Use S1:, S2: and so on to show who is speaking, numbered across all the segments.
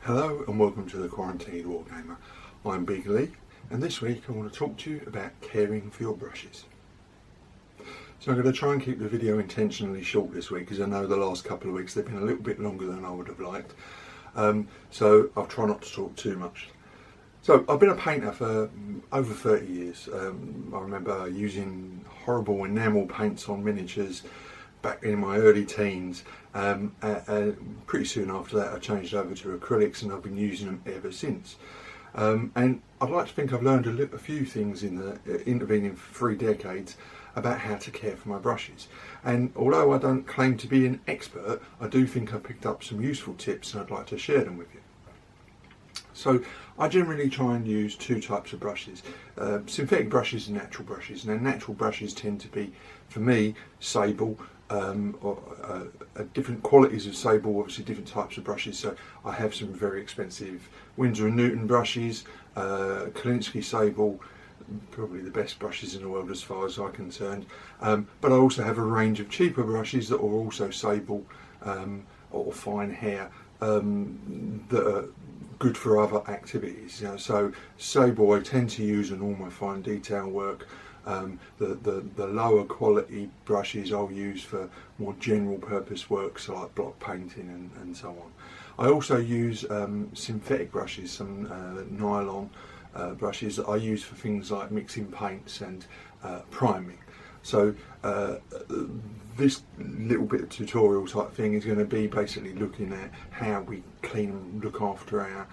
S1: Hello and welcome to the Quarantined Wargamer. I'm Big Lee, and this week I want to talk to you about caring for your brushes. So I'm going to try and keep the video intentionally short this week, because I know the last couple of weeks they've been a little bit longer than I would have liked. So I'll try not to talk too much. So I've been a painter for over 30 years. I remember using horrible enamel paints on miniatures back in my early teens. Pretty soon after that I changed over to acrylics, and I've been using them ever since. And I'd like to think I've learned a few things in the intervening 3 decades about how to care for my brushes. And although I don't claim to be an expert, I do think I picked up some useful tips, and I'd like to share them with you. So I generally try and use 2 types of brushes, synthetic brushes and natural brushes. Now natural brushes tend to be, for me, sable, different qualities of sable, obviously different types of brushes. So I have some very expensive Winsor & Newton brushes, Kolinsky sable, probably the best brushes in the world as far as I'm concerned. But I also have a range of cheaper brushes that are also sable or fine hair that are good for other activities. So sable I tend to use on all my fine detail work. The lower quality brushes I'll use for more general purpose works like block painting and so on. I also use synthetic brushes, some nylon brushes that I use for things like mixing paints and priming. So this little bit of tutorial type thing is going to be basically looking at how we clean and look after our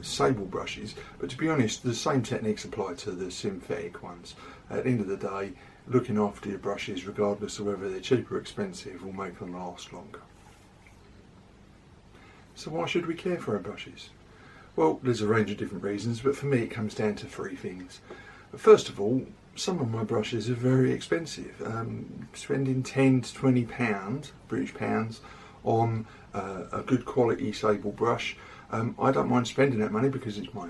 S1: sable brushes, but to be honest, the same techniques apply to the synthetic ones. At the end of the day, looking after your brushes, regardless of whether they're cheap or expensive, will make them last longer. So why should we care for our brushes? Well, there's a range of different reasons, but for me it comes down to 3 things. First of all, some of my brushes are very expensive. Spending £10 to £20, British pounds, on a good quality sable brush, I don't mind spending that money because it's my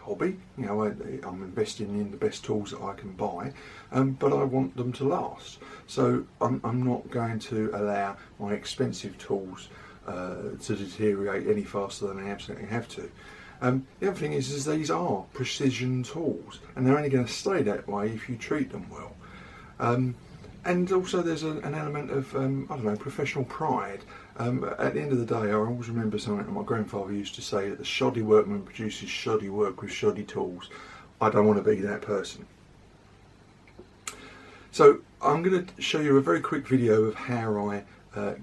S1: hobby. I'm investing in the best tools that I can buy, but I want them to last. So I'm not going to allow my expensive tools to deteriorate any faster than I absolutely have to. The other thing is these are precision tools, and they're only going to stay that way if you treat them well. And also there's an element of, I don't know, professional pride. At the end of the day, I always remember something that my grandfather used to say, that the shoddy workman produces shoddy work with shoddy tools. I don't want to be that person. So I'm going to show you a very quick video of how I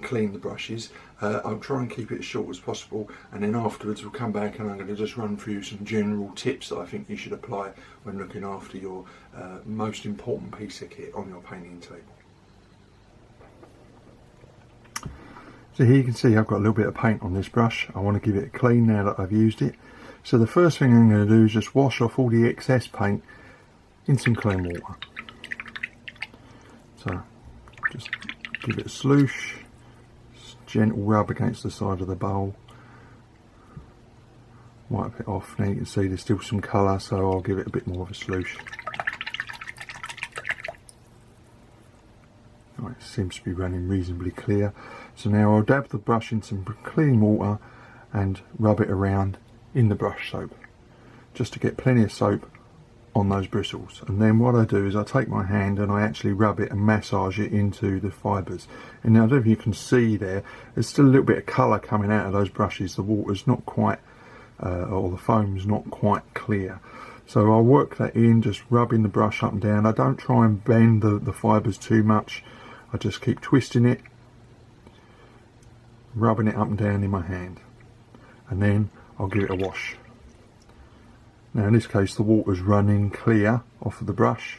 S1: clean the brushes. I'll try and keep it as short as possible, and then afterwards we'll come back and I'm going to just run through some general tips that I think you should apply when looking after your most important piece of kit on your painting table. So here you can see I've got a little bit of paint on this brush. I want to give it a clean now that I've used it. So the first thing I'm going to do is just wash off all the excess paint in some clean water. So just give it a sloosh, gentle rub against the side of the bowl, wipe it off. Now you can see there's still some colour, so I'll give it a bit more of a sloosh. Right, it seems to be running reasonably clear. So now I'll dab the brush in some clean water and rub it around in the brush soap, just to get plenty of soap on those bristles. And then what I do is I take my hand and I actually rub it and massage it into the fibres. And now I don't know if you can see there's still a little bit of colour coming out of those brushes. The water's not quite, or the foam's not quite clear. So I'll work that in, just rubbing the brush up and down. I don't try and bend the fibres too much. I just keep twisting it, rubbing it up and down in my hand, and then I'll give it a wash. Now in this case the water's running clear off of the brush,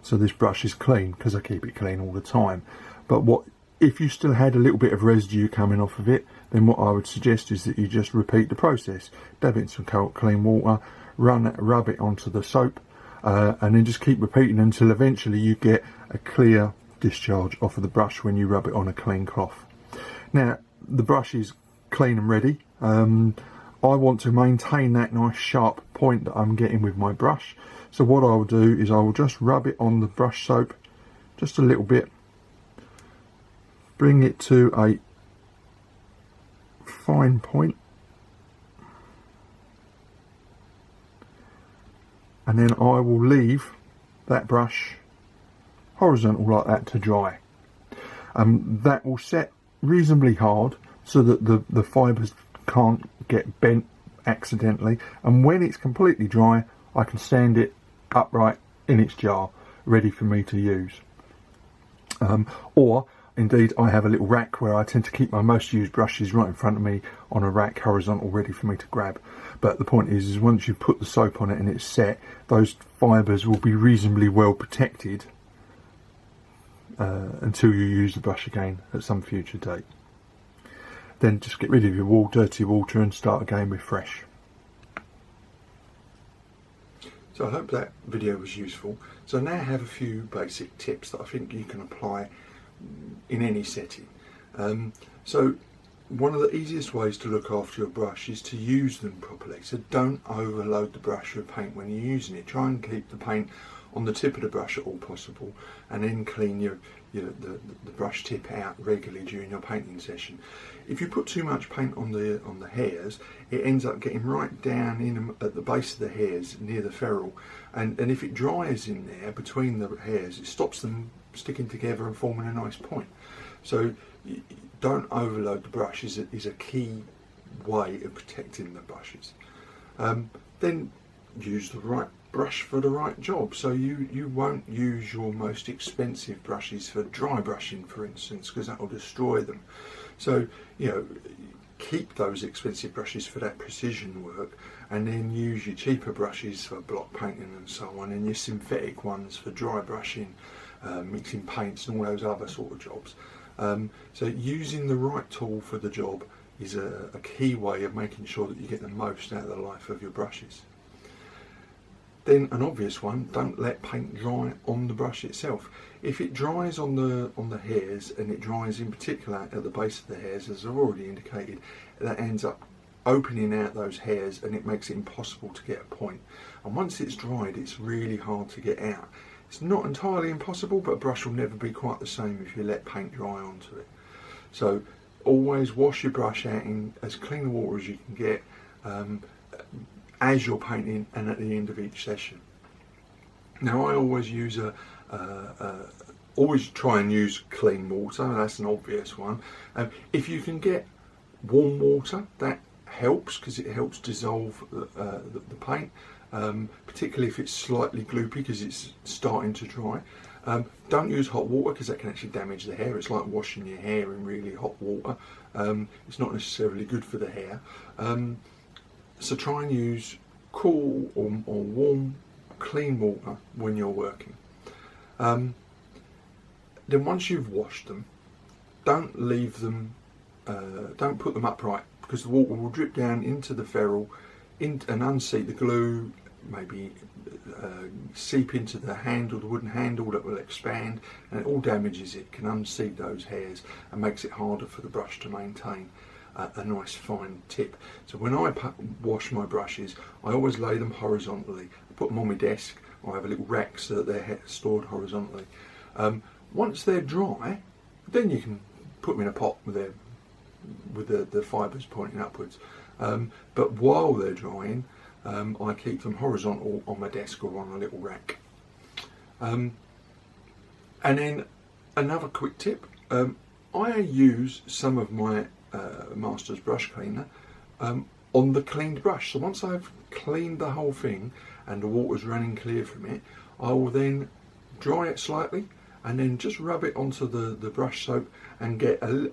S1: so this brush is clean because I keep it clean all the time. But if you still had a little bit of residue coming off of it, then what I would suggest is that you just repeat the process. Dab it in some cold clean water, rub it onto the soap, and then just keep repeating until eventually you get a clear discharge off of the brush when you rub it on a clean cloth. Now the brush is clean and ready. I want to maintain that nice sharp point that I'm getting with my brush, so what I will do is I will just rub it on the brush soap just a little bit, bring it to a fine point, and then I will leave that brush horizontal like that to dry. That will set reasonably hard so that the fibres can't get bent accidentally, and when it's completely dry I can stand it upright in its jar ready for me to use. Or indeed I have a little rack where I tend to keep my most used brushes right in front of me on a rack horizontal ready for me to grab. But the point is once you put the soap on it and it's set, those fibres will be reasonably well protected until you use the brush again at some future date. Then just get rid of your dirty water and start again with fresh. So I hope that video was useful. So now I have a few basic tips that I think you can apply in any setting. So one of the easiest ways to look after your brush is to use them properly. So don't overload the brush with paint when you're using it. Try and keep the paint on the tip of the brush at all possible, and then clean the brush tip out regularly during your painting session. If you put too much paint on the hairs, it ends up getting right down in at the base of the hairs near the ferrule, and if it dries in there between the hairs, it stops them sticking together and forming a nice point. So don't overload the brush is a key way of protecting the brushes. Then use the right brush for the right job. So you won't use your most expensive brushes for dry brushing, for instance, because that will destroy them. So keep those expensive brushes for that precision work, and then use your cheaper brushes for block painting and so on, and your synthetic ones for dry brushing, mixing paints and all those other sort of jobs. So using the right tool for the job is a key way of making sure that you get the most out of the life of your brushes. Then an obvious one, don't let paint dry on the brush itself. If it dries on the hairs, and it dries in particular at the base of the hairs, as I've already indicated, that ends up opening out those hairs and it makes it impossible to get a point. And once it's dried, it's really hard to get out. It's not entirely impossible, but a brush will never be quite the same if you let paint dry onto it. So always wash your brush out in as clean water as you can get, as you're painting and at the end of each session. Now I always use always try and use clean water. That's an obvious one. If you can get warm water, that helps because it helps dissolve the paint, particularly if it's slightly gloopy because it's starting to dry. Don't use hot water because that can actually damage the hair. It's like washing your hair in really hot water. It's not necessarily good for the hair. So try and use cool or warm, clean water when you're working. Then once you've washed them, don't leave them, don't put them upright, because the water will drip down into the ferrule and unseat the glue, maybe seep into the handle, the wooden handle that will expand, and it all damages it, can unseat those hairs and makes it harder for the brush to maintain a nice fine tip. So when I wash my brushes, I always lay them horizontally. I put them on my desk, or I have a little rack so that they're stored horizontally. Once they're dry, then you can put them in a pot with the fibres pointing upwards. But while they're drying, I keep them horizontal on my desk or on a little rack. And then another quick tip, I use some of my Masters brush cleaner on the cleaned brush. So once I've cleaned the whole thing and the water's running clear from it, I will then dry it slightly and then just rub it onto the brush soap and get a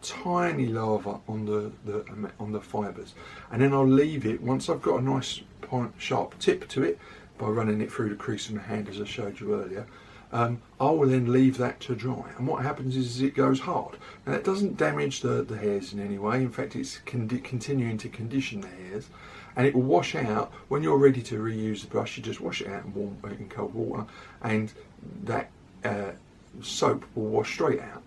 S1: tiny lava on the fibres, and then I'll leave it. Once I've got a nice point sharp tip to it by running it through the crease of my hand as I showed you earlier, I will then leave that to dry, and what happens is it goes hard. Now that doesn't damage the hairs in any way. In fact, it's continuing to condition the hairs, and it will wash out. When you're ready to reuse the brush, you just wash it out in cold water, and that soap will wash straight out.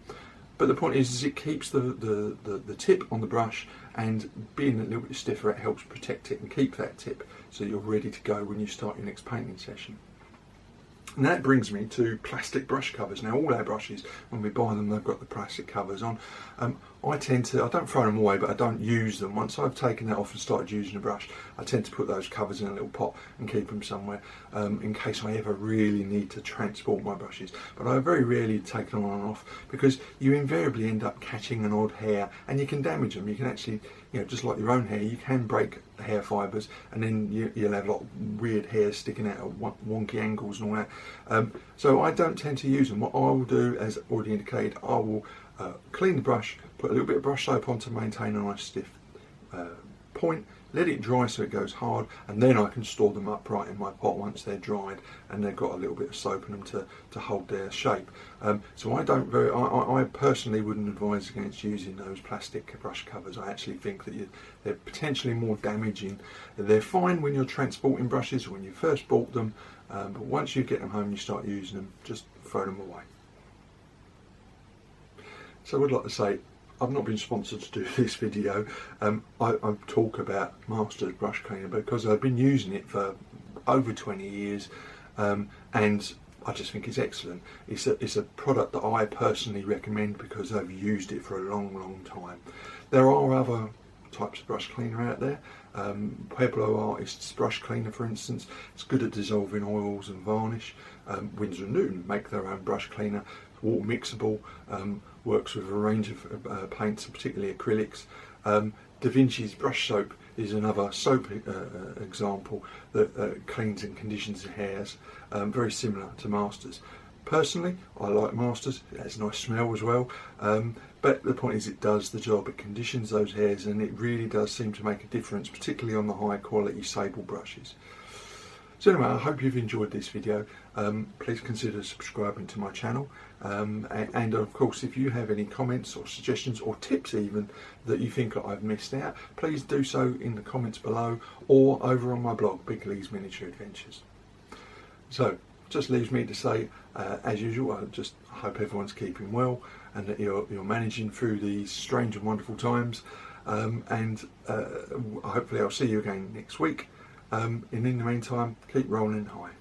S1: But the point is it keeps the tip on the brush, and being a little bit stiffer, it helps protect it and keep that tip so you're ready to go when you start your next painting session. And that brings me to plastic brush covers. Now all our brushes, when we buy them, they've got the plastic covers on. I don't throw them away, but I don't use them. Once I've taken that off and started using a brush, I tend to put those covers in a little pot and keep them somewhere in case I ever really need to transport my brushes. But I very rarely take them on and off, because you invariably end up catching an odd hair and you can damage them. You can actually, just like your own hair, you can break hair fibres, and then you'll have like weird hairs sticking out at wonky angles and all that. So I don't tend to use them. What I will do, as already indicated, I will clean the brush, put a little bit of brush soap on to maintain a nice stiff point, let it dry so it goes hard, and then I can store them upright in my pot once they're dried and they've got a little bit of soap in them to hold their shape. So I personally wouldn't advise against using those plastic brush covers. I actually think that they're potentially more damaging. They're fine when you're transporting brushes or when you first bought them, but once you get them home and you start using them, just throw them away. So I would like to say, I've not been sponsored to do this video. I talk about Masters brush cleaner because I've been using it for over 20 years, and I just think it's excellent. It's a product that I personally recommend because I've used it for a long time. There are other types of brush cleaner out there. Pueblo Artist's brush cleaner, for instance, it's good at dissolving oils and varnish. Winsor & Newton make their own brush cleaner, water mixable, works with a range of paints, particularly acrylics. Da Vinci's brush soap is another soap example that cleans and conditions the hairs, very similar to Masters. Personally, I like Masters. It has a nice smell as well, but the point is it does the job. It conditions those hairs, and it really does seem to make a difference, particularly on the high quality sable brushes. So anyway, I hope you've enjoyed this video. Please consider subscribing to my channel, and of course, if you have any comments or suggestions or tips even that you think that I've missed out, please do so in the comments below or over on my blog, Big Lee's Miniature Adventures. So just leaves me to say, as usual, I just hope everyone's keeping well and that you're managing through these strange and wonderful times, and hopefully I'll see you again next week. In the meantime, keep rolling high.